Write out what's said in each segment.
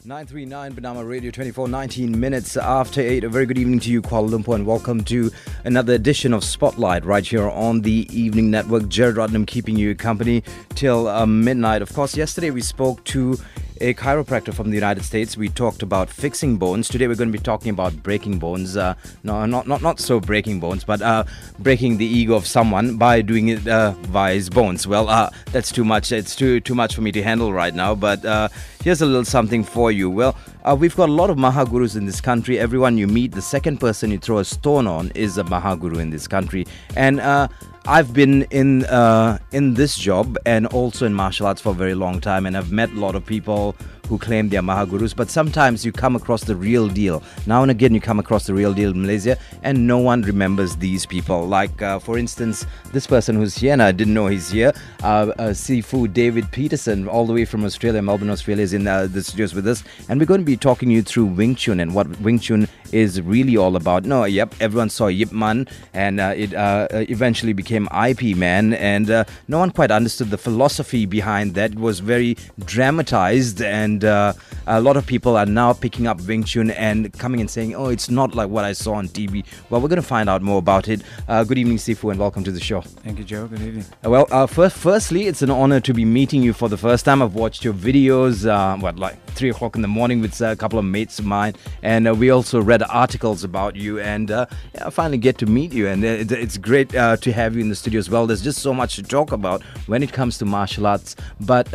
939 Bernama Radio24, 19 minutes after 8. A very good evening to you, Kuala Lumpur, and welcome to another edition of Spotlight right here on the Evening Network. Gerard Ratnam keeping you company till midnight. Of course, yesterday we spoke to a chiropractor from the United States. We talked about fixing bones. Today we're going to be talking about breaking bones. No, not so breaking bones, but breaking the ego of someone by doing it via his bones. Well, that's too much. It's too much for me to handle right now. But here's a little something for you. Well, we've got a lot of Mahagurus in this country. Everyone you meet, the second person you throw a stone on is a Mahaguru in this country. And I've been in this job and also in martial arts for a very long time, and I've met a lot of people who claim they're Mahagurus, but sometimes you come across the real deal. Now and again you come across the real deal in Malaysia and no one remembers these people. Like for instance, this person who's here, and I didn't know he's here, Sifu David Peterson, all the way from Australia, Melbourne, Australia, is in the studios with us, and we're going to be talking you through Wing Chun and what Wing Chun is really all about. No, yep, everyone saw Yip Man, and it eventually became IP Man, and no one quite understood the philosophy behind that. It was very dramatized, and a lot of people are now picking up Wing Chun and coming and saying, oh, it's not like what I saw on TV. Well, we're going to find out more about it. Good evening, Sifu, and welcome to the show. Thank you, Joe. Good evening. Well, firstly, it's an honor to be meeting you for the first time. I've watched your videos, like 3 o'clock in the morning with a couple of mates of mine, and we also read articles about you, and I finally get to meet you, and it's great to have you in the studio as well. There's just so much to talk about when it comes to martial arts, but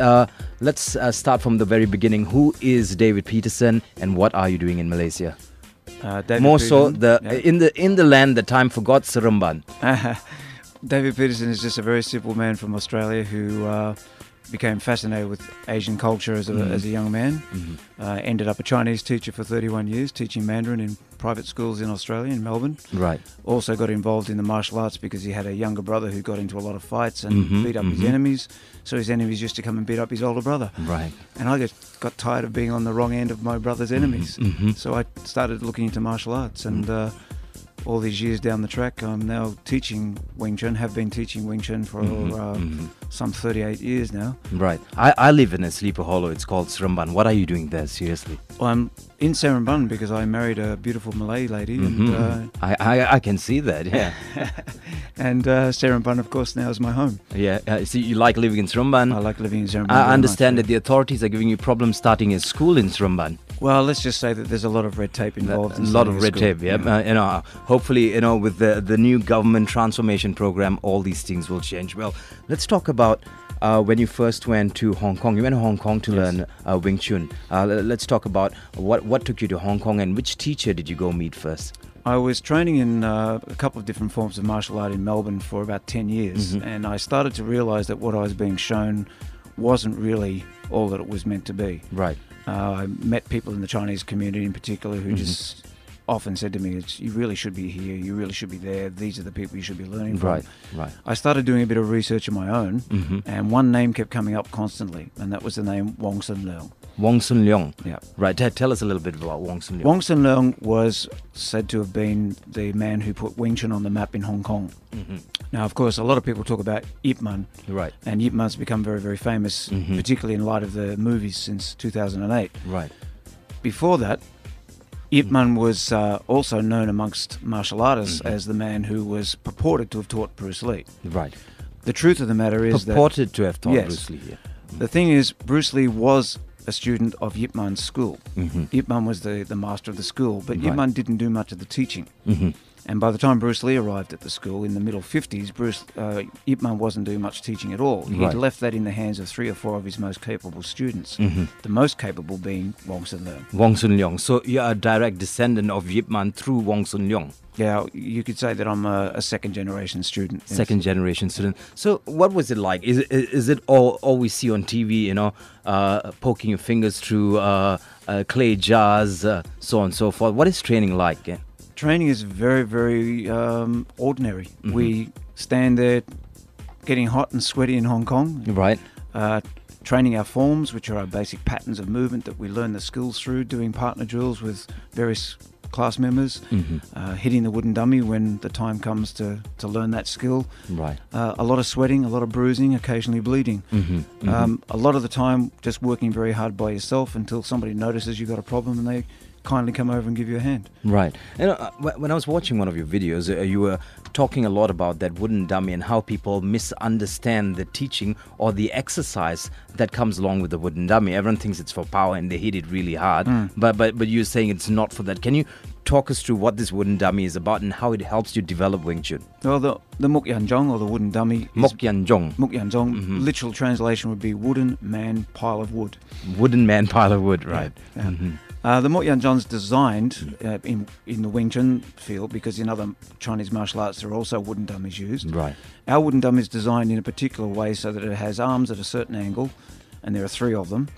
let's start from the very beginning. Who is David Peterson, and what are you doing in Malaysia? More so, in the land that time forgot, Seremban. David Peterson is just a very simple man from Australia who became fascinated with Asian culture as a young man. Mm-hmm. Ended up a Chinese teacher for 31 years, teaching Mandarin in private schools in Australia, in Melbourne. Right. Also got involved in the martial arts because he had a younger brother who got into a lot of fights and beat up his enemies. So his enemies used to come and beat up his older brother. Right. And I just got tired of being on the wrong end of my brother's enemies. So I started looking into martial arts, and all these years down the track, I'm now teaching Wing Chun, have been teaching Wing Chun for some 38 years now. Right. I live in a sleeper hollow. It's called Seremban. What are you doing there, seriously? Well, I'm in Seremban because I married a beautiful Malay lady. And, I can see that, yeah. And Seremban, of course, now is my home. Yeah. So you like living in Seremban? I like living in Seremban. I understand that the authorities are giving you problems starting a school in Seremban. Well, let's just say that there's a lot of red tape involved. A lot of red tape, yeah. Hopefully, with the new government transformation program, all these things will change. Well, let's talk about when you first went to Hong Kong. You went to Hong Kong to learn Wing Chun. Let's talk about what took you to Hong Kong, and which teacher did you go meet first? I was training in a couple of different forms of martial art in Melbourne for about 10 years, and I started to realise that what I was being shown wasn't really all that it was meant to be. Right. I met people in the Chinese community in particular who just often said to me, you really should be here, you really should be there, these are the people you should be learning from. Right. I started doing a bit of research of my own, and one name kept coming up constantly, and that was the name Wong Sun Leung. Wong Sun Leung. Yeah. Right. Tell us a little bit about Wong Sun Leung. Wong Sun Leung was said to have been the man who put Wing Chun on the map in Hong Kong. Now, of course, a lot of people talk about Yip Man. Right. And Yip Man's become very, very famous, particularly in light of the movies since 2008. Right. Before that, Yip Man was also known amongst martial artists as the man who was purported to have taught Bruce Lee. Right. The truth of the matter is purported to have taught Bruce Lee. Yeah. The thing is, Bruce Lee was a student of Yip Man's school. Yip Man was the master of the school, but Yip Man didn't do much of the teaching. And by the time Bruce Lee arrived at the school in the middle 50s, Yip Man wasn't doing much teaching at all. He'd left that in the hands of 3 or 4 of his most capable students, the most capable being Wong Sun Leung. Wong Sun Leung. So you're a direct descendant of Yip Man through Wong Sun Leung. Yeah, you could say that I'm a second-generation student. Second-generation student. So what was it like? Is it all we see on TV, poking your fingers through clay jars, so on and so forth? What is training like? Yeah? Training is very, very ordinary. We stand there getting hot and sweaty in Hong Kong. Right. Training our forms, which are our basic patterns of movement that we learn the skills through, doing partner drills with various class members, hitting the wooden dummy when the time comes to learn that skill. Right. A lot of sweating, a lot of bruising, occasionally bleeding. A lot of the time just working very hard by yourself until somebody notices you've got a problem and they kindly come over and give you a hand. Right. When I was watching one of your videos, you were talking a lot about that wooden dummy and how people misunderstand the teaching or the exercise that comes along with the wooden dummy. Everyone thinks it's for power and they hit it really hard, but you're saying it's not for that. Can you talk us through what this wooden dummy is about and how it helps you develop Wing Chun? Well, the Muk Yan Jong, or the wooden dummy, Muk Yan Jong. Muk Yan Jong, literal translation would be wooden man pile of wood. Wooden man pile of wood, right. The Muk Yan Jong's designed in the Wing Chun field, because in other Chinese martial arts there are also wooden dummies used. Right. Our wooden dummy is designed in a particular way so that it has arms at a certain angle, and there are 3 of them.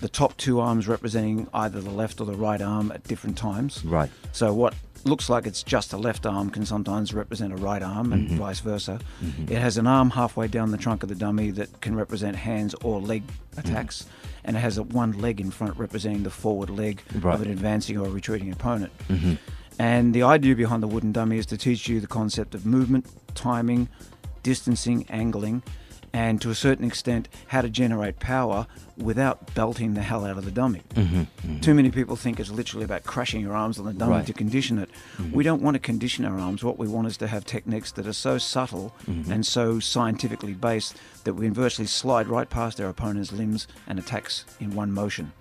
The top 2 arms representing either the left or the right arm at different times. Right. So what looks like it's just a left arm can sometimes represent a right arm, and vice versa. It has an arm halfway down the trunk of the dummy that can represent hands or leg attacks, and it has one leg in front representing the forward leg of an advancing or retreating opponent. And the idea behind the wooden dummy is to teach you the concept of movement, timing, distancing, angling, and to a certain extent how to generate power without belting the hell out of the dummy. Too many people think it's literally about crashing your arms on the dummy to condition it. We don't want to condition our arms. What we want is to have techniques that are so subtle and so scientifically based that we can virtually slide right past our opponent's limbs and attacks in one motion.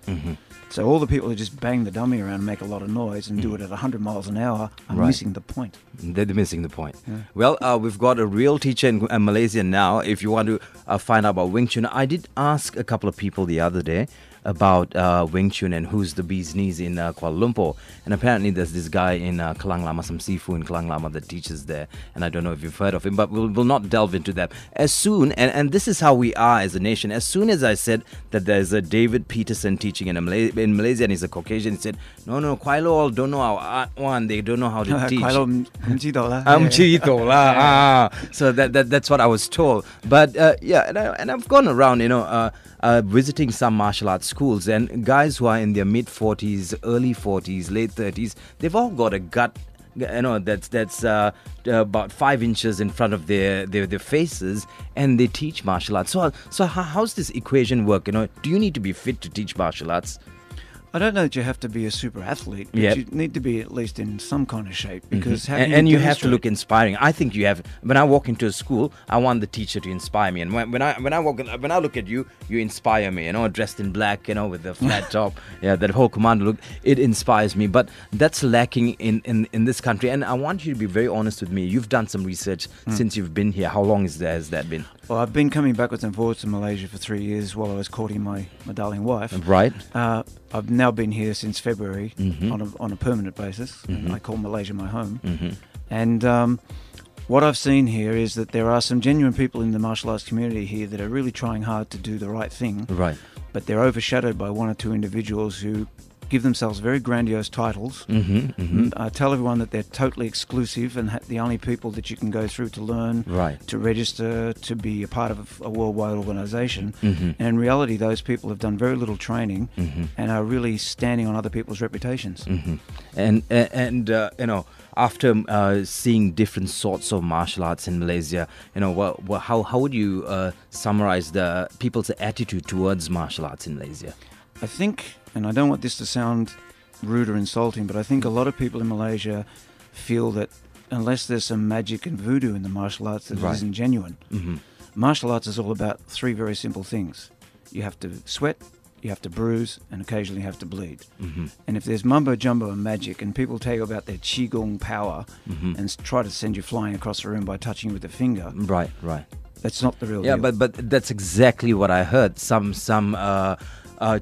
So all the people who just bang the dummy around and make a lot of noise and do it at 100 miles an hour are missing the point. They're missing the point. Well, we've got a real teacher in Malaysia now. If you want to find out about Wing Chun, I did ask a couple of people the other day about Wing Chun and who's the bee's knees in Kuala Lumpur. And apparently there's this guy in Klang Lama, some Sifu in Klang Lama that teaches there. And I don't know if you've heard of him, but we'll not delve into that. As soon, and this is how we are as a nation, as soon as I said that there's a David Peterson teaching in Malaysia and he's a Caucasian, he said, no, Kuala all don't know our art one, they don't know how to teach. So that's what I was told. But and I've gone around, visiting some martial arts schools, and guys who are in their mid 40s, early 40s, late 30s, they've all got a gut, that's about 5 inches in front of their faces, and they teach martial arts. So how's this equation work? Do you need to be fit to teach martial arts? I don't know that you have to be a super athlete, but you need to be at least in some kind of shape, because and you have to look inspiring. I think you have. When I walk into a school, I want the teacher to inspire me, and when I look at you, you inspire me. Dressed in black, with the flat top, that whole commando look, it inspires me. But that's lacking in this country. And I want you to be very honest with me. You've done some research since you've been here. How long has that been? Well, I've been coming backwards and forwards to Malaysia for 3 years while I was courting my darling wife. Right. I've now been here since February on a permanent basis. I call Malaysia my home. And what I've seen here is that there are some genuine people in the martial arts community here that are really trying hard to do the right thing. Right. But they're overshadowed by 1 or 2 individuals who give themselves very grandiose titles, tell everyone that they're totally exclusive and the only people that you can go through to learn, to register, to be a part of a worldwide organisation. And in reality, those people have done very little training and are really standing on other people's reputations. And after seeing different sorts of martial arts in Malaysia, how would you summarize the people's attitude towards martial arts in Malaysia? I think, and I don't want this to sound rude or insulting, but I think a lot of people in Malaysia feel that unless there's some magic and voodoo in the martial arts, that it isn't genuine. Martial arts is all about 3 very simple things. You have to sweat, you have to bruise, and occasionally you have to bleed. And if there's mumbo jumbo and magic, and people tell you about their qigong power and try to send you flying across the room by touching you with a finger, that's not the real deal. Yeah, but that's exactly what I heard. Some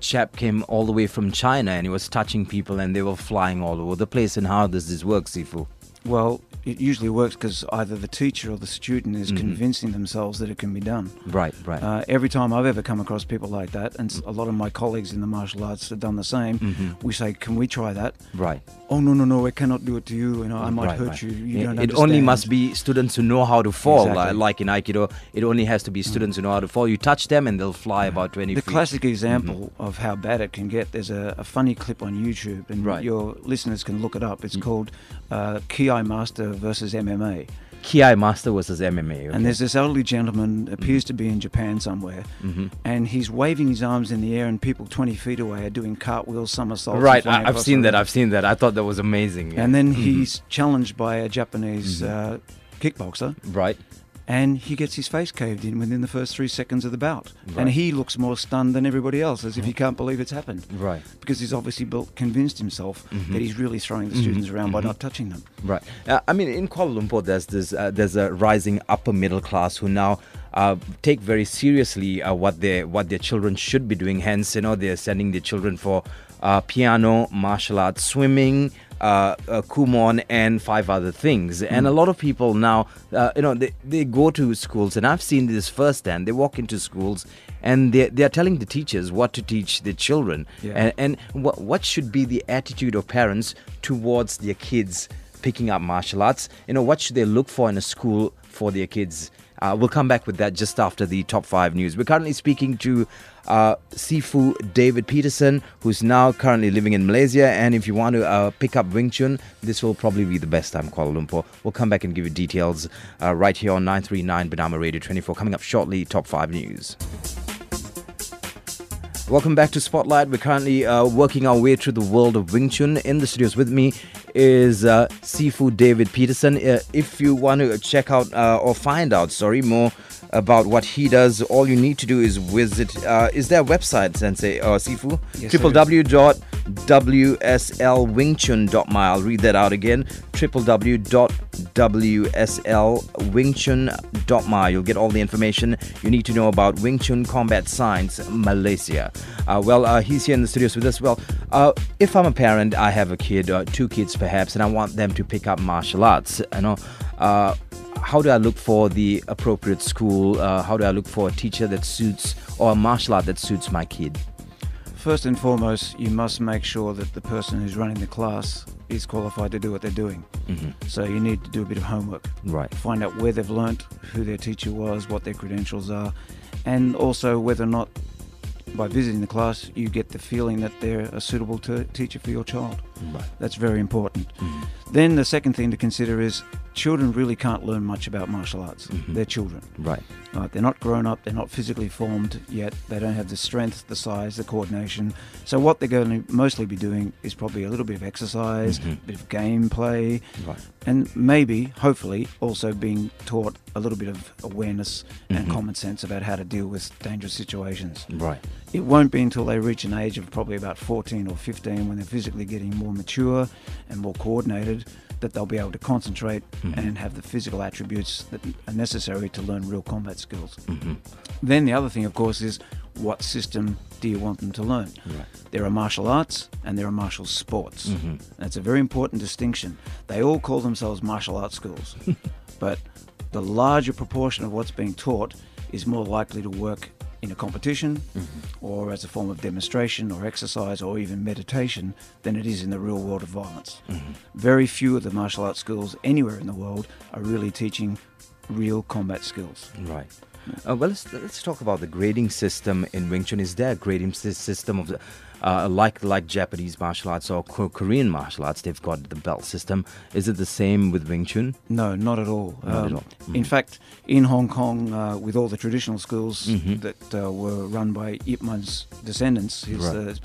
chap came all the way from China and he was touching people and they were flying all over the place. And how does this work, Sifu? Well, it usually works because either the teacher or the student is convincing themselves that it can be done. Right. Every time I've ever come across people like that, and a lot of my colleagues in the martial arts have done the same, we say, can we try that? Right. Oh, no, I cannot do it to you. I might hurt you. You don't understand. It only must be students who know how to fall. Exactly. Like in Aikido, it only has to be students who know how to fall. You touch them and they'll fly about 20 feet. The classic example of how bad it can get, there's a funny clip on YouTube, and your listeners can look it up. It's called Ki Master versus MMA. Ki Master versus MMA. Okay. And there's this elderly gentleman, appears to be in Japan somewhere, and he's waving his arms in the air, and people 20 feet away are doing cartwheels, somersaults. Right, I've seen that. I thought that was amazing. And then he's challenged by a Japanese kickboxer. Right. And he gets his face caved in within the first 3 seconds of the bout. Right. And he looks more stunned than everybody else, as if he can't believe it's happened. Right. Because he's obviously convinced himself that he's really throwing the students around by not touching them. Right. I mean, in Kuala Lumpur, there's a rising upper middle class who now take very seriously what their children should be doing. Hence, they're sending their children for piano, martial arts, swimming, Kumon, and 5 other things. And a lot of people now, they go to schools, and I've seen this firsthand. They walk into schools and they're telling the teachers what to teach their children, and what should be the attitude of parents towards their kids picking up martial arts. What should they look for in a school for their kids? We'll come back with that just after the top 5 news. We're currently speaking to Sifu David Peterson, who's now currently living in Malaysia. And if you want to pick up Wing Chun, this will probably be the best time, Kuala Lumpur. We'll come back and give you details right here on 939 Bernama Radio24. Coming up shortly, top 5 news. Welcome back to Spotlight. We're currently working our way through the world of Wing Chun. In the studios with me is Sifu David Peterson. If you want to check out or find out, more about what he does, all you need to do is visit, is there a website, Sensei, Sifu? Yes, www.wslwingchun.my. I'll read that out again. www.wslwingchun.my. You'll get all the information you need to know about Wing Chun Combat Science Malaysia. He's here in the studios with us. If I'm a parent, I have a kid, 2 kids perhaps, and I want them to pick up martial arts, how do I look for the appropriate school? How do I look for a teacher that suits, or a martial art that suits my kid? First and foremost, you must make sure that the person who's running the class is qualified to do what they're doing. So you need to do a bit of homework. Right. Find out where they've learnt, who their teacher was, what their credentials are, and also whether or not, by visiting the class, you get the feeling that they're a suitable teacher for your child. Right. That's very important. Then the second thing to consider is children really can't learn much about martial arts. They're children. Right. They're not grown up, they're not physically formed yet, they don't have the strength, the size, the coordination. So what they're going to mostly be doing is probably a little bit of exercise, a bit of gameplay, and maybe, hopefully, also being taught a little bit of awareness and common sense about how to deal with dangerous situations. Right. It won't be until they reach an age of probably about 14 or 15, when they're physically getting more mature and more coordinated, that they'll be able to concentrate and have the physical attributes that are necessary to learn real combat skills. Then the other thing, of course, is what system do you want them to learn? Right. There are martial arts and there are martial sports. That's a very important distinction. They all call themselves martial arts schools, but the larger proportion of what's being taught is more likely to work in a competition or as a form of demonstration or exercise or even meditation than it is in the real world of violence. Very few of the martial arts schools anywhere in the world are really teaching real combat skills. Right. Let's talk about the grading system in Wing Chun. Is there a grading system of the like Japanese martial arts or Korean martial arts? They've got the belt system. Is it the same with Wing Chun? No, not at all. Not at all. In fact, in Hong Kong, with all the traditional schools that were run by Yip Man's descendants,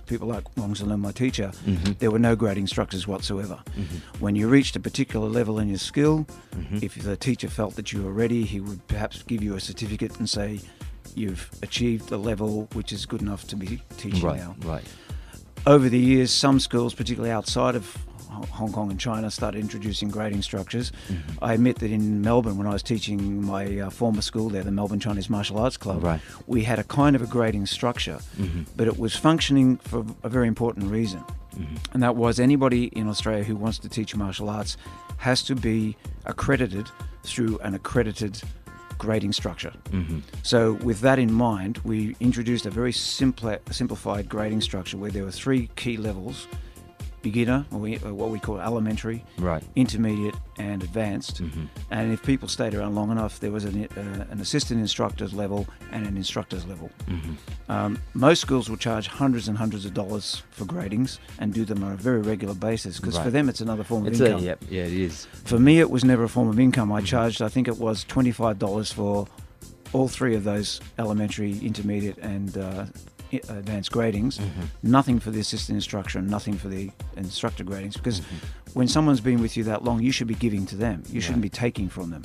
people like Wong Zilin, my teacher, there were no grading structures whatsoever. When you reached a particular level in your skill, if the teacher felt that you were ready, he would perhaps give you a certificate and say, you've achieved a level which is good enough to be teaching now. Right. Over the years, some schools, particularly outside of Hong Kong and China, started introducing grading structures. I admit that in Melbourne, when I was teaching my former school there, the Melbourne Chinese Martial Arts Club, we had a kind of a grading structure, but it was functioning for a very important reason. And that was anybody in Australia who wants to teach martial arts has to be accredited through an accredited grading structure. So with that in mind, we introduced a very simplified grading structure where there were 3 key levels: beginner, or what we call elementary, intermediate, and advanced. And if people stayed around long enough, there was an assistant instructor's level and an instructor's level. Most schools will charge hundreds and hundreds of dollars for gradings and do them on a very regular basis, because for them it's another form of income. Yeah, it is. For me, it was never a form of income. I charged, I think it was $25 for all 3 of those elementary, intermediate, and advanced gradings, nothing for the assistant instructor and nothing for the instructor gradings, because when someone's been with you that long, you should be giving to them. You shouldn't be taking from them.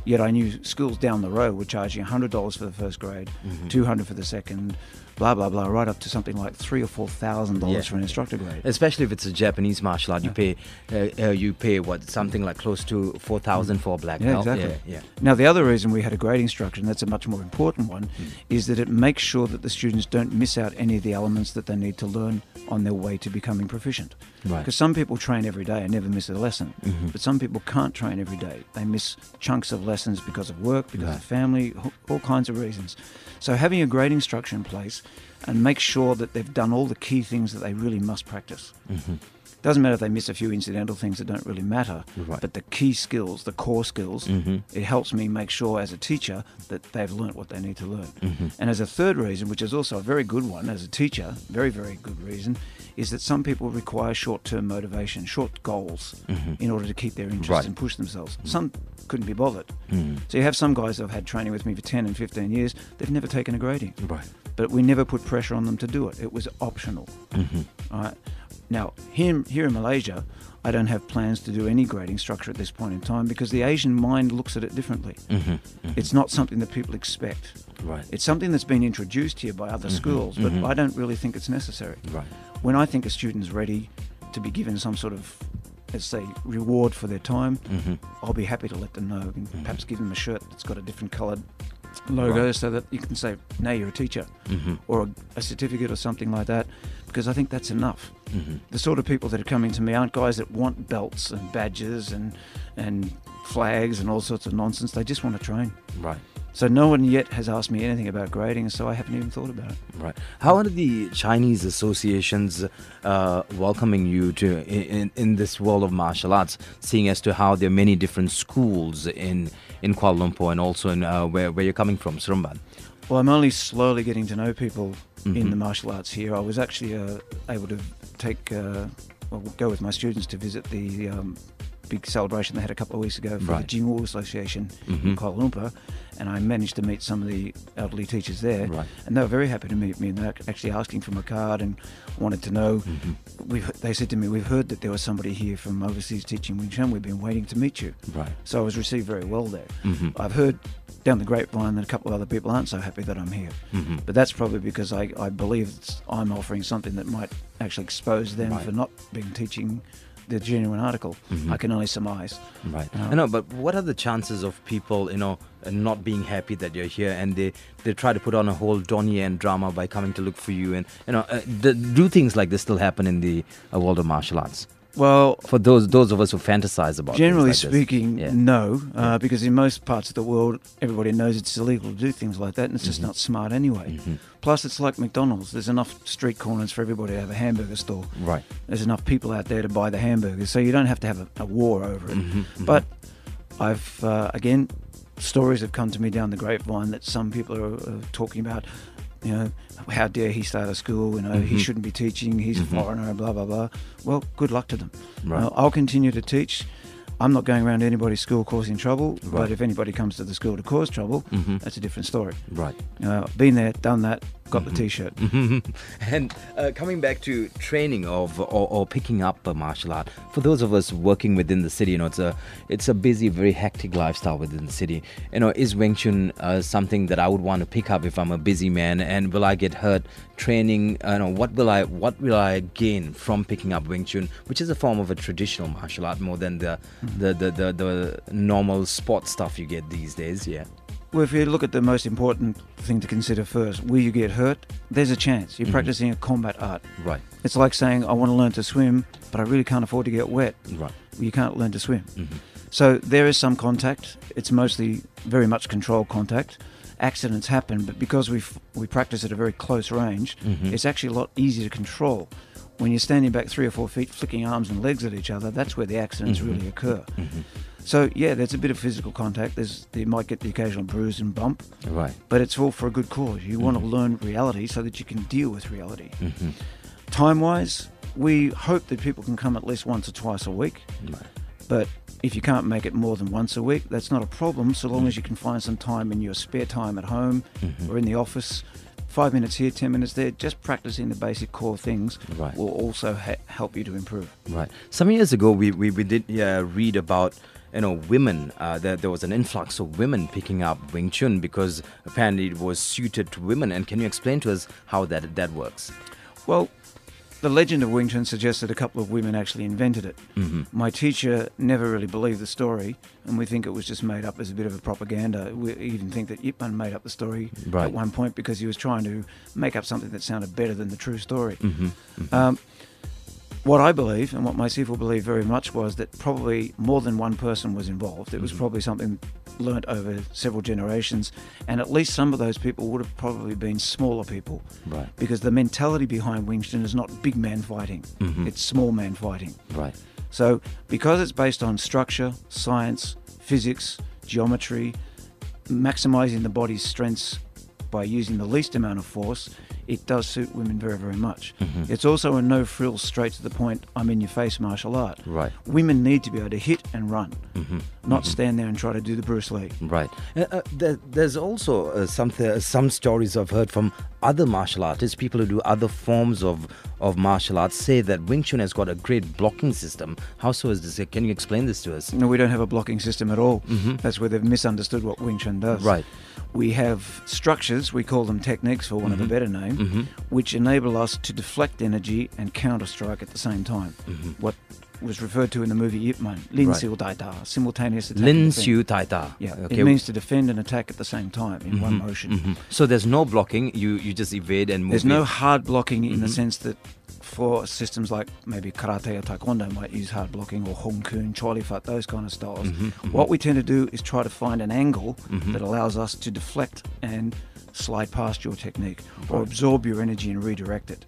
Yet I knew schools down the road were charging $100 for the first grade, $200 for the second, blah, blah, blah, right up to something like $3,000 or $4,000 for an instructor grade. Especially if it's a Japanese martial art, you pay what, something like close to $4,000 for a black belt. Exactly. Now, the other reason we had a grading structure, and that's a much more important one, is that it makes sure that the students don't miss out any of the elements that they need to learn on their way to becoming proficient. Because some people train every day and never miss a lesson, but some people can't train every day. They miss chunks of lessons because of work, because of family, all kinds of reasons. So having a grading structure in place and make sure that they've done all the key things that they really must practice. Doesn't matter if they miss a few incidental things that don't really matter, but the key skills, the core skills, it helps me make sure as a teacher that they've learnt what they need to learn. And as a third reason, which is also a very good one as a teacher, very, very good reason, is that some people require short-term motivation, short goals, in order to keep their interest and push themselves. Some couldn't be bothered. So you have some guys that have had training with me for 10 and 15 years, they've never taken a grading. But we never put pressure on them to do it. It was optional. All right. Now, here in Malaysia, I don't have plans to do any grading structure at this point in time, because the Asian mind looks at it differently. It's not something that people expect. It's something that's been introduced here by other schools, but I don't really think it's necessary. When I think a student's ready to be given some sort of, let's say, reward for their time, I'll be happy to let them know, and perhaps give them a shirt that's got a different coloured logo so that you can say, now you're a teacher, or a certificate or something like that, because I think that's enough. The sort of people that are coming to me aren't guys that want belts and badges and flags and all sorts of nonsense. They just want to train. So no one yet has asked me anything about grading, so I haven't even thought about it. How are the Chinese associations welcoming you to in this world of martial arts, seeing as to how there are many different schools in Kuala Lumpur and also in where you're coming from, Seremban? Well, I'm only slowly getting to know people in the martial arts here. I was actually able to go with my students to visit the big celebration they had a couple of weeks ago for the Jingwu Association in Kuala Lumpur, and I managed to meet some of the elderly teachers there, and they were very happy to meet me, and they're actually asking for my card and wanted to know. They said to me, we've heard that there was somebody here from overseas teaching Wing Chun, we've been waiting to meet you. So I was received very well there. I've heard down the grapevine that a couple of other people aren't so happy that I'm here, but that's probably because I believe I'm offering something that might actually expose them for not being teaching the genuine article. I can only surmise. I know, but what are the chances of people, not being happy that you're here, and they try to put on a whole Donnie Yen drama by coming to look for you, and do things like this still happen in the world of martial arts? Well, for those of us who fantasize about generally things like speaking, no, because in most parts of the world, everybody knows it's illegal to do things like that, and it's just not smart anyway. Plus, it's like McDonald's. There's enough street corners for everybody to have a hamburger store. There's enough people out there to buy the hamburgers, so you don't have to have a war over it. But I've, again, stories have come to me down the grapevine that some people are talking about, how dare he start a school, he shouldn't be teaching, he's a foreigner, blah, blah, blah. Well, good luck to them. I'll continue to teach. I'm not going around to anybody's school causing trouble, but if anybody comes to the school to cause trouble, that's a different story. Been there, done that, got the T-shirt. And coming back to training or picking up a martial art, for those of us working within the city, it's a busy, very hectic lifestyle within the city. Is Wing Chun something that I would want to pick up if I'm a busy man? And will I get hurt training? What will I gain from picking up Wing Chun, which is a form of a traditional martial art more than the normal sport stuff you get these days? Well, if you look at the most important thing to consider first, will you get hurt? There's a chance. You're practicing a combat art. Right. It's like saying, I want to learn to swim, but I really can't afford to get wet. Right. Well, you can't learn to swim. So there is some contact. It's mostly very much controlled contact. Accidents happen, but because we practice at a very close range, it's actually a lot easier to control. When you're standing back 3 or 4 feet, flicking arms and legs at each other, that's where the accidents really occur. So, yeah, there's a bit of physical contact. You might get the occasional bruise and bump. Right. But it's all for a good cause. You want to learn reality so that you can deal with reality. Time-wise, we hope that people can come at least once or twice a week. Right. But if you can't make it more than once a week, that's not a problem, so long as you can find some time in your spare time at home or in the office. 5 minutes here, 10 minutes there, just practicing the basic core things will also help you to improve. Right. Some years ago, we did read about women. There was an influx of women picking up Wing Chun because apparently it was suited to women. And can you explain to us how that works? Well, the legend of Wing Chun suggests that a couple of women actually invented it. My teacher never really believed the story, and we think it was just made up as a bit of a propaganda. We even think that Yip Man made up the story at one point because he was trying to make up something that sounded better than the true story. What I believe, and what my Sifu believed very much, was that probably more than one person was involved. It was probably something learnt over several generations, and at least some of those people would have probably been smaller people. Right. Because the mentality behind Wing Chun is not big man fighting, it's small man fighting. Right. So because it's based on structure, science, physics, geometry, maximising the body's strengths by using the least amount of force, it does suit women very, very much. It's also a no-frills, straight-to-the-point, I'm-in-your-face martial art. Right. Women need to be able to hit and run, not stand there and try to do the Bruce Lee. Right. There's also some stories I've heard from other martial artists, people who do other forms of martial arts, say that Wing Chun has got a great blocking system. How so is this? Can you explain this to us? No, we don't have a blocking system at all. That's where they've misunderstood what Wing Chun does. Right. We have structures, we call them techniques for want of a better name, which enable us to deflect energy and counter-strike at the same time. What was referred to in the movie Yip Man, Lin Siu Tai Ta, simultaneous attack. Lin Siu Tai Ta. Yeah, okay. It means to defend and attack at the same time in one motion. So there's no blocking, you just evade and move. There's no hard blocking in the sense that for systems like maybe karate or taekwondo might use hard blocking, or Hong Kong, Choi Fat, those kind of styles. What we tend to do is try to find an angle that allows us to deflect and slide past your technique or absorb your energy and redirect it.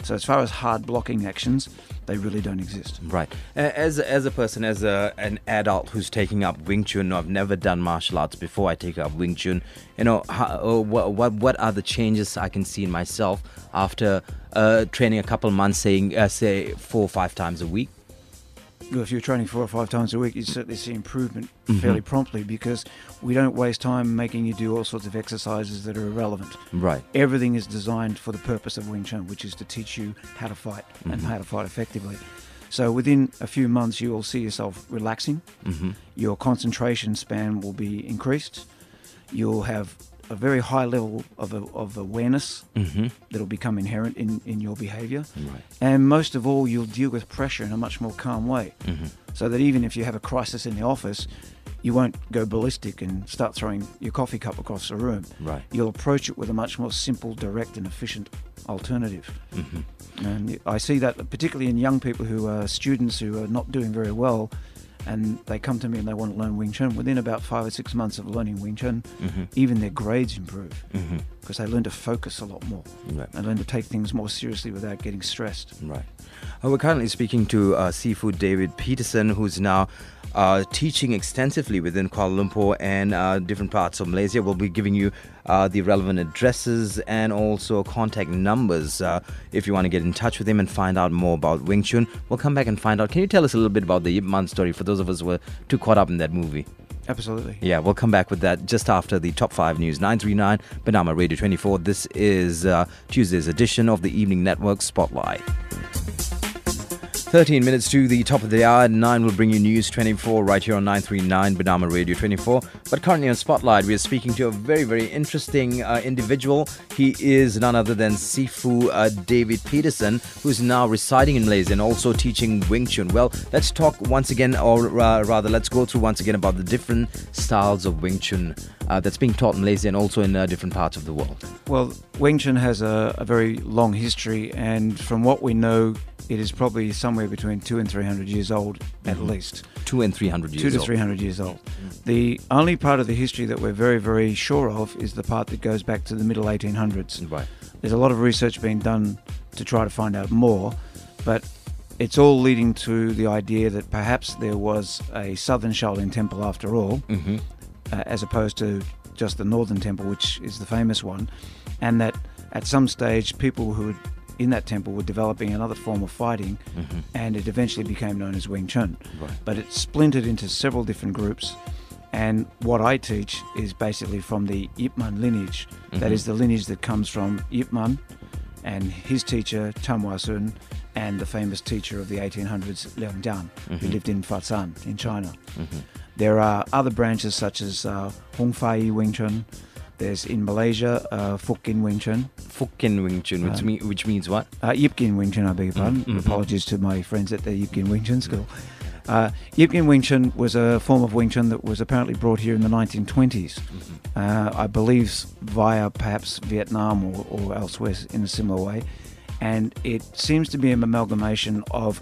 So as far as hard blocking actions, they really don't exist. Right. As a person, as an adult who's taking up Wing Chun, I've never done martial arts before I take up Wing Chun. What are the changes I can see in myself after training a couple months, say 4 or 5 times a week? Well, if you're training 4 or 5 times a week, you certainly see improvement fairly promptly, because we don't waste time making you do all sorts of exercises that are irrelevant. Right. Everything is designed for the purpose of Wing Chun, which is to teach you how to fight and how to fight effectively. So within a few months, you will see yourself relaxing. Your concentration span will be increased. You'll have a very high level of awareness that'll become inherent in your behaviour. Right. And most of all, you'll deal with pressure in a much more calm way. So that even if you have a crisis in the office, you won't go ballistic and start throwing your coffee cup across the room. Right. You'll approach it with a much more simple, direct and efficient alternative. And I see that particularly in young people who are students who are not doing very well, and they come to me and they want to learn Wing Chun. Within about 5 or 6 months of learning Wing Chun, even their grades improve, because they learn to focus a lot more. Right. They learn to take things more seriously without getting stressed. Right. We're currently speaking to Sifu David Peterson, who's now teaching extensively within Kuala Lumpur and different parts of Malaysia. We'll be giving you the relevant addresses and also contact numbers if you want to get in touch with him and find out more about Wing Chun. We'll come back and find out. Can you tell us a little bit about the Yip Man story for those of us who were too caught up in that movie? Absolutely. Yeah, we'll come back with that just after the Top 5 News. 939 Bernama Radio24. This is Tuesday's edition of the Evening Network Spotlight. 13 minutes to the top of the hour. 9 will bring you News 24 right here on 939 Bernama Radio 24. But currently on Spotlight, we are speaking to a very, very interesting individual. He is none other than Sifu David Peterson, who is now residing in Malaysia and also teaching Wing Chun. Well, let's talk once again, or rather, let's go through once again about the different styles of Wing Chun. that's being taught in Malaysia and also in different parts of the world? Well, Wing Chun has a very long history, and from what we know, it is probably somewhere between 200 and 300 years old at least. 200 and 300 years old. 200 to 300 years old. The only part of the history that we're very, very sure of is the part that goes back to the middle 1800s. Right. There's a lot of research being done to try to find out more, but it's all leading to the idea that perhaps there was a southern Shaolin temple after all, as opposed to just the northern temple, which is the famous one, and that at some stage people who had in that temple were developing another form of fighting, and it eventually became known as Wing Chun. Right. But it splintered into several different groups, and what I teach is basically from the Yip Man lineage. That is the lineage that comes from Yip Man and his teacher Chun Malaysia and the famous teacher of the 1800s, Liang Jian, who lived in Peterson in China. There are other branches such as Hong Fai Wing Chun. There's in Malaysia, Fukkin Wing Chun. Fukkin Wing Chun, which means what? Yipkin Wing Chun, I beg your pardon. Apologies to my friends at the Yipkin Wing Chun school. Yipkin Wing Chun was a form of Wing Chun that was apparently brought here in the 1920s. I believe via perhaps Vietnam or elsewhere in a similar way. And it seems to be an amalgamation of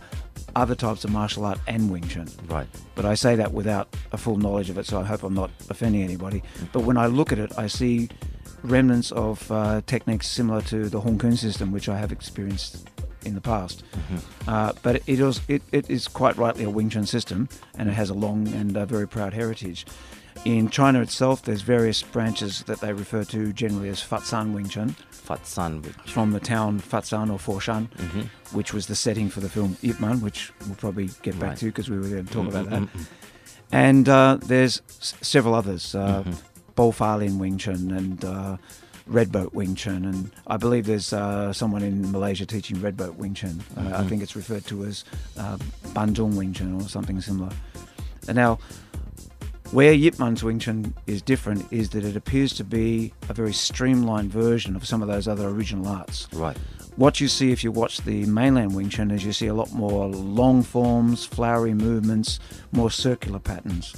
other types of martial art and Wing Chun. Right. But I say that without a full knowledge of it, so I hope I'm not offending anybody. But when I look at it, I see remnants of techniques similar to the Hong Kong system, which I have experienced in the past. But it is quite rightly a Wing Chun system, and it has a long and very proud heritage. In China itself, there's various branches that they refer to generally as Fatsan Wing Chun. Fatsan Wing Chun. From the town Fatsan or Foshan, which was the setting for the film Yip Man, which we'll probably get back to because we were there to talk about that. And there's several others, Bo Fa Lin Wing Chun and Red Boat Wing Chun, and I believe there's someone in Malaysia teaching Red Boat Wing Chun. I think it's referred to as Bandung Wing Chun or something similar. And now, where Yip Man's Wing Chun is different is that it appears to be a very streamlined version of some of those other original arts. Right. What you see if you watch the mainland Wing Chun is you see a lot more long forms, flowery movements, more circular patterns.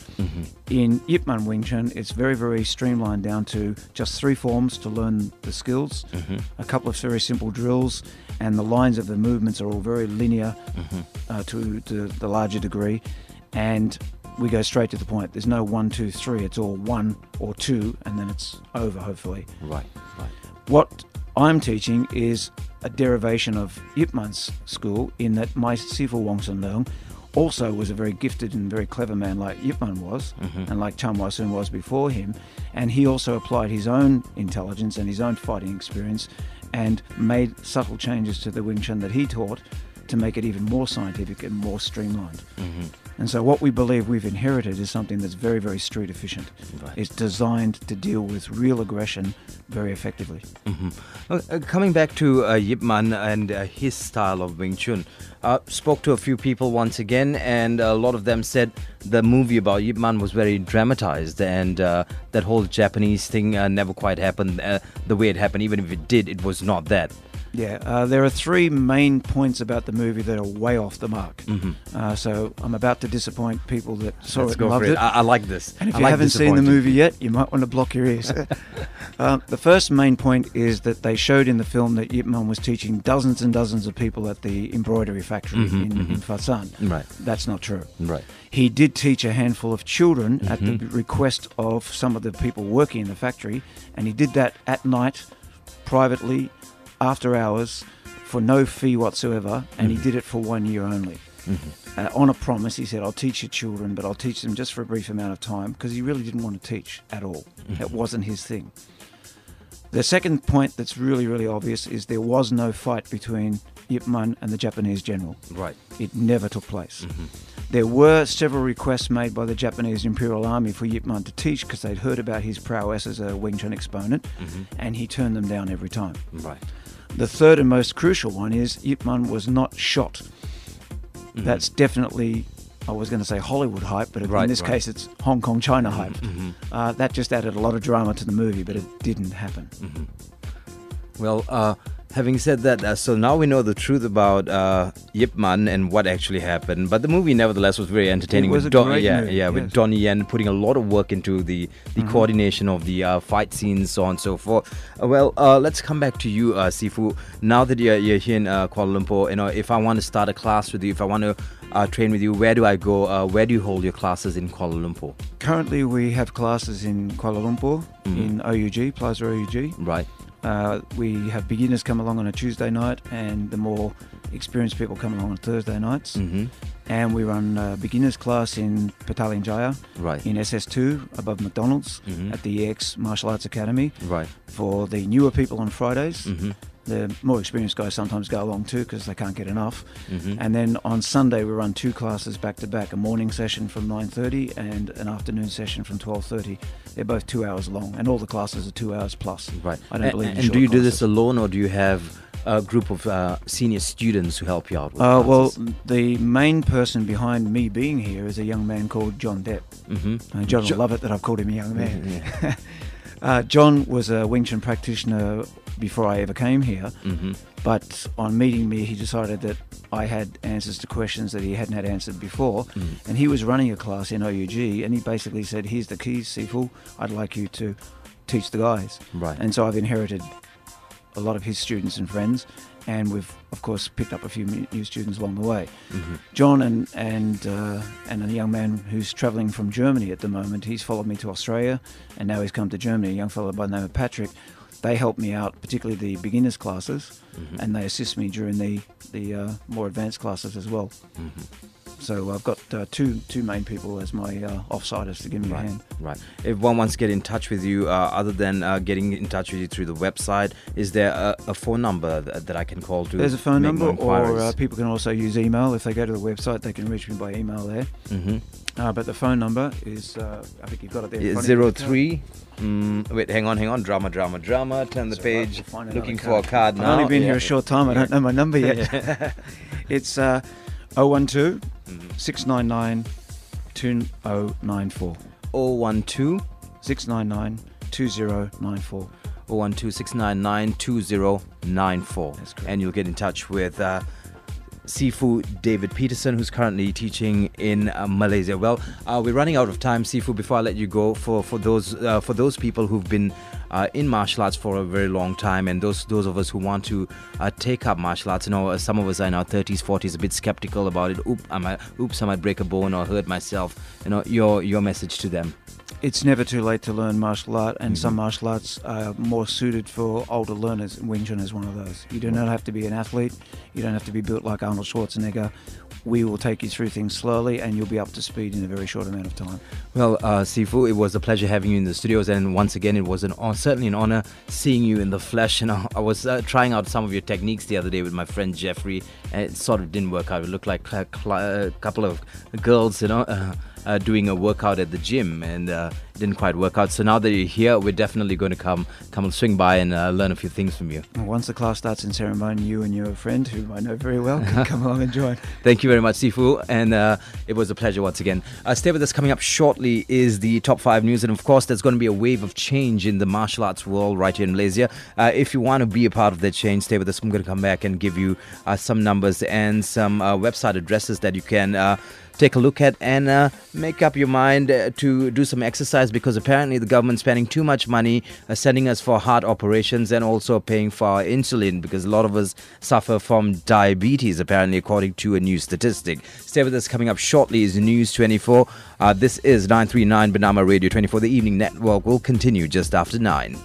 In Yip Man Wing Chun, it's very, very streamlined down to just 3 forms to learn the skills, a couple of very simple drills, and the lines of the movements are all very linear to the larger degree. And we go straight to the point. There's no 1, 2, 3. It's all 1 or 2, and then it's over, hopefully. Right. What I'm teaching is a derivation of Yip Man's school, in that my Sifu Wong Sun Leung also was a very gifted and very clever man like Yip Man was, and like Chun Malaysia was before him. And he also applied his own intelligence and his own fighting experience and made subtle changes to the Wing Chun that he taught to make it even more scientific and more streamlined. And so what we believe we've inherited is something that's very, very street efficient. Right. It's designed to deal with real aggression very effectively. Coming back to Yip Man and his style of Wing Chun, spoke to a few people once again, and a lot of them said the movie about Yip Man was very dramatized, and that whole Japanese thing never quite happened the way it happened. Even if it did, it was not that. Yeah, there are 3 main points about the movie that are way off the mark. So I'm about to disappoint people that saw it and loved it. I like this. And if you haven't seen the movie yet, you might want to block your ears. The first main point is that they showed in the film that Yip Man was teaching dozens and dozens of people at the embroidery factory in Fatsan. Right. That's not true. Right. He did teach a handful of children at the request of some of the people working in the factory, and he did that at night, privately, after hours, for no fee whatsoever, and he did it for 1 year only. On a promise, he said, I'll teach your children, but I'll teach them just for a brief amount of time, because he really didn't want to teach at all. It wasn't his thing. The second point that's really, really obvious is there was no fight between Yip Man and the Japanese general. Right. It never took place. There were several requests made by the Japanese Imperial Army for Yip Man to teach, because they'd heard about his prowess as a Wing Chun exponent, and he turned them down every time. Right. The third and most crucial one is Yip Man was not shot. That's definitely, I was going to say Hollywood hype, but in this case it's Hong Kong, China hype. That just added a lot of drama to the movie, but it didn't happen. Well, Having said that, so now we know the truth about Yip Man and what actually happened. But the movie, nevertheless, was very entertaining. It was a great movie, yes. With Donnie Yen putting a lot of work into the coordination of the fight scenes, so on and so forth. Let's come back to you, Sifu. Now that you're here in Kuala Lumpur, if I want to start a class with you, if I want to train with you, where do I go? Where do you hold your classes in Kuala Lumpur? Currently, we have classes in Kuala Lumpur, in OUG, Plaza OUG. Right. We have beginners come along on a Tuesday night, and the more experienced people come along on Thursday nights. And we run a beginners class in Petaling Jaya, in SS2 above McDonald's at the EX Martial Arts Academy. Right. For the newer people on Fridays. The more experienced guys sometimes go along too because they can't get enough. And then on Sunday we run 2 classes back to back, a morning session from 9:30 and an afternoon session from 12:30. They're both 2 hours long, and all the classes are 2 hours plus. Right. I don't believe in short And do you do classes. this alone, or do you have a group of senior students who help you out with well, classes? the main person behind me being here is a young man called John Depp. John will love it that I've called him a young man. John was a Wing Chun practitioner before I ever came here, but on meeting me he decided that I had answers to questions that he hadn't had answered before, and he was running a class in OUG, and he basically said, here's the keys, Sifu, I'd like you to teach the guys. Right. And so I've inherited a lot of his students and friends, and we've of course picked up a few new students along the way. John and a young man who's travelling from Germany at the moment, he's followed me to Australia, and now he's come to Germany, a young fellow by the name of Patrick. They help me out, particularly the beginners classes, and they assist me during the more advanced classes as well. So I've got two main people as my offsiders to give me a hand. Right. If one wants to get in touch with you, other than getting in touch with you through the website, is there a phone number that I can call to? There's a phone number, or people can also use email. If they go to the website, they can reach me by email there. But the phone number is, I think you've got it there. 03. Wait, hang on. Drama. Turn the page. We'll looking for a card now. I've only been here a short time. I don't know my number yet. It's 012 699 2094. 012 699 2094. 012 699 2094. That's correct. And you'll get in touch with Sifu David Peterson, who's currently teaching in Malaysia. Well, we're running out of time, Sifu. Before I let you go, for those people who've been in martial arts for a very long time, and those of us who want to take up martial arts, some of us are in our 30s, 40s, a bit skeptical about it. I might break a bone or hurt myself. Your message to them. It's never too late to learn martial art, and some martial arts are more suited for older learners, and Wing Chun is one of those. You do not have to be an athlete, you don't have to be built like Arnold Schwarzenegger. We will take you through things slowly, and you'll be up to speed in a very short amount of time. Well, Sifu, it was a pleasure having you in the studios, and once again, it was certainly an honor seeing you in the flesh. I was trying out some of your techniques the other day with my friend Jeffrey, and it sort of didn't work out. It looked like a couple of girls, doing a workout at the gym, and it didn't quite work out. So now that you're here, we're definitely going to come and swing by and learn a few things from you. Once the class starts in ceremony, you and your friend, who I know very well, can come along and join. Thank you very much, Sifu, and it was a pleasure once again. Stay with us. Coming up shortly is the top 5 news, and of course there's going to be a wave of change in the martial arts world right here in Malaysia. If you want to be a part of that change, stay with us. I'm going to come back and give you some numbers and some website addresses that you can take a look at and make up your mind to do some exercise, because apparently the government's spending too much money sending us for heart operations and also paying for our insulin, because a lot of us suffer from diabetes, apparently, according to a new statistic. Stay with us. Coming up shortly is News 24. This is 939 Bernama Radio 24. The evening network will continue just after 9.